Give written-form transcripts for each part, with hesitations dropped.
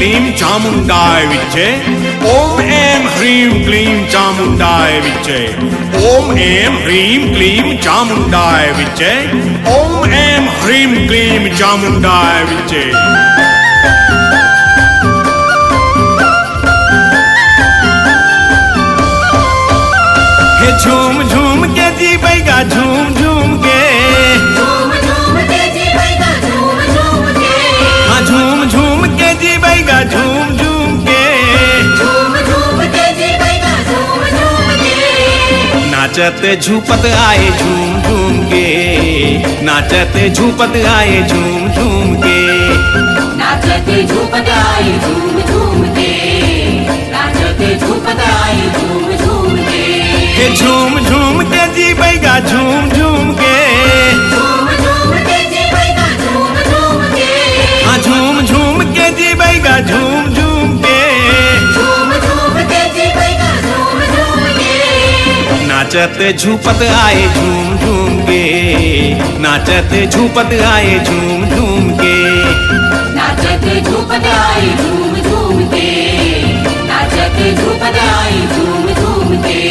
क्लीं चामुण्डाय विच्चे ॐ ऐं ह्रीं क्लीं चामुण्डाय विच्चे ॐ ऐं ह्रीं क्लीं चामुण्डाय विच्चे ॐ ऐं ह्रीं क्लीं चामुण्डाय विच्चे। झूम झूम के जी बैगा झूम झूम के झूम झूम के जी बैगा झूम झूम के हाँ झूम झूम के जी बैगा झूम झूम के झूम झूम के जी बैगा झूम झूम के नाचत झूपत आए झूम झूम के नाचत झूपत आए झूम झूम के नाचते झूपत आए झूम झूम के नाचते झूपत आए झूम झूम के झूम झूम के जी बैगा झूम झूम के झूम झूम के जी बैगा झूम झूम के हाँ झूम झूम के जी बैगा झूम झूम के झूम झूम के जी बैगा झूम झूम के नाचत झूपत आए झूम झूम के नाचत झूपत आए झूम झूम के नाचते झूपत आए झूम झूम के नाचते झूपत आए झूम झूम के।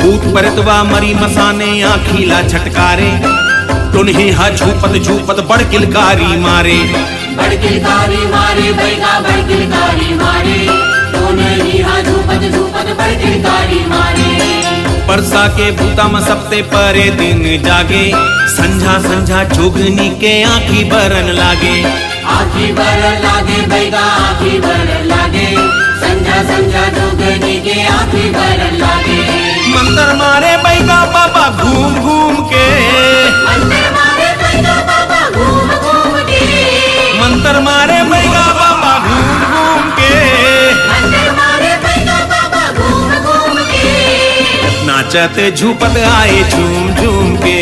भूत परतवा मरी मसाने आखीला छटकारे तुन्ही हा झूपत झूपत बड़ किलकारी मारे बड़ किलकारी मारे बैगा बड़ किलकारी मारे तूने हा झूपत झूपत बड़ किलकारी मारे। परसा के भूता में सबसे परे दिन जागे संझा संझा जोगनी के आँखी बरन लागे आँखी बरन लागे बैगा आँखी बरन लागे संझा संझा जोगनी के आँखी बरन लागे। मंतर मारे बैगा बाबा घूम घूम के मंतर मारे बैगा बाबा घूम घूम के मंतर मारे बैगा बाबा घूम घूम के मंतर मारे बैगा बाबा घूम घूम के नाचत झूपत आए झूम झूम के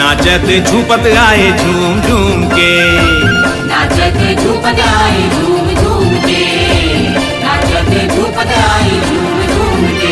नाचत झूपत आए झूम झूम के नाचते झूपत आए झूम झूम के नाचते झूपत आए झूम झूम के।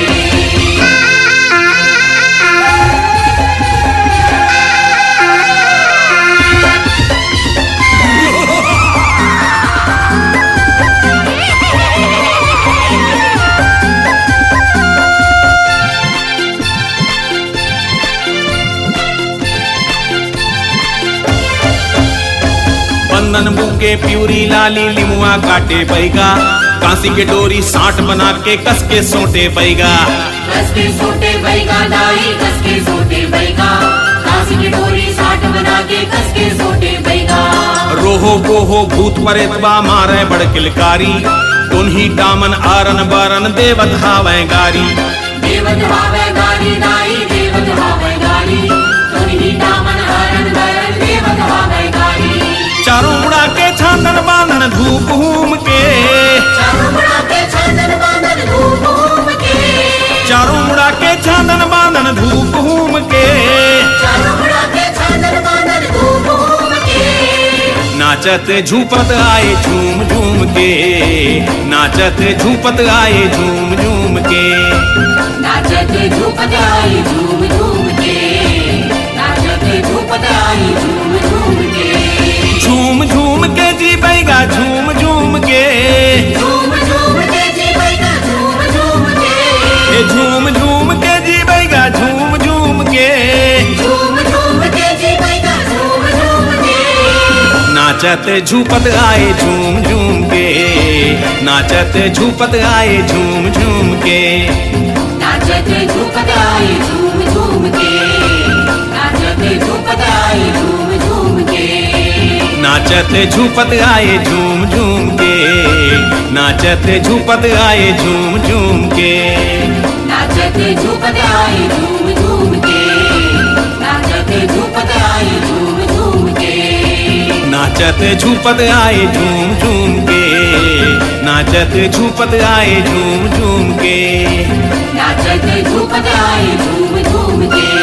बंदन बुके प्यूरी लाली लिमुआ काटे बैगा कांसी के डोरी साठ बना के कस के सोटे बैगा कस के सोटे बैगा दाई कस के सोटे बैगा कांसी की डोरी साठ बना के कस के सोटे बैगा। रोहो बोहो भूत परेतवा मारे बड़ किलकारी तुन्ही दामन आरन बारन देवत हावे गारी देवत हावे गारी दाई देवत हावे गारी तोनी दामन हरण बरन देवत हावे गारी। चारों मुड़ा के छांदन बांधन धूप हूम के चारों मुड़ा के छांदन बांधन धूप घूम के चारों मुड़ा के छांदन बांधन धूप हूम के चारों मुड़ा के छांदन बांधन धूप घूम के नाचत झूपत आए झूम झूम के नाचत झूपत आए झूम झूम के नाचते झूपत आए झूम झूम के नाचते झूपत आए झूम झूम के। झूम झूम के जी बैगा झूम झूम के झूम झूम के जी बैगा झूम झूम के झूम झूम के जी बैगा झूम झूम के झूम झूम के जी बैगा झूम झूम के नाचत झूपत आए झूम झूम के नाचत झूपत आए झूम झूम के नाचते झूपत आए झूम झूम के नाचते झूपत आए झूम झूम के नाचत झूपत आए झूम झूम के नाचत झूपत आए झूम झूम के नाचते झूपत आए झूम झूम के नाचते झूपत आए झूम झूम के नाचत झूपत आए झूम झूम के नाचत झूपत आए झूम झूम के नाचते झूपत आए झूम झूम के।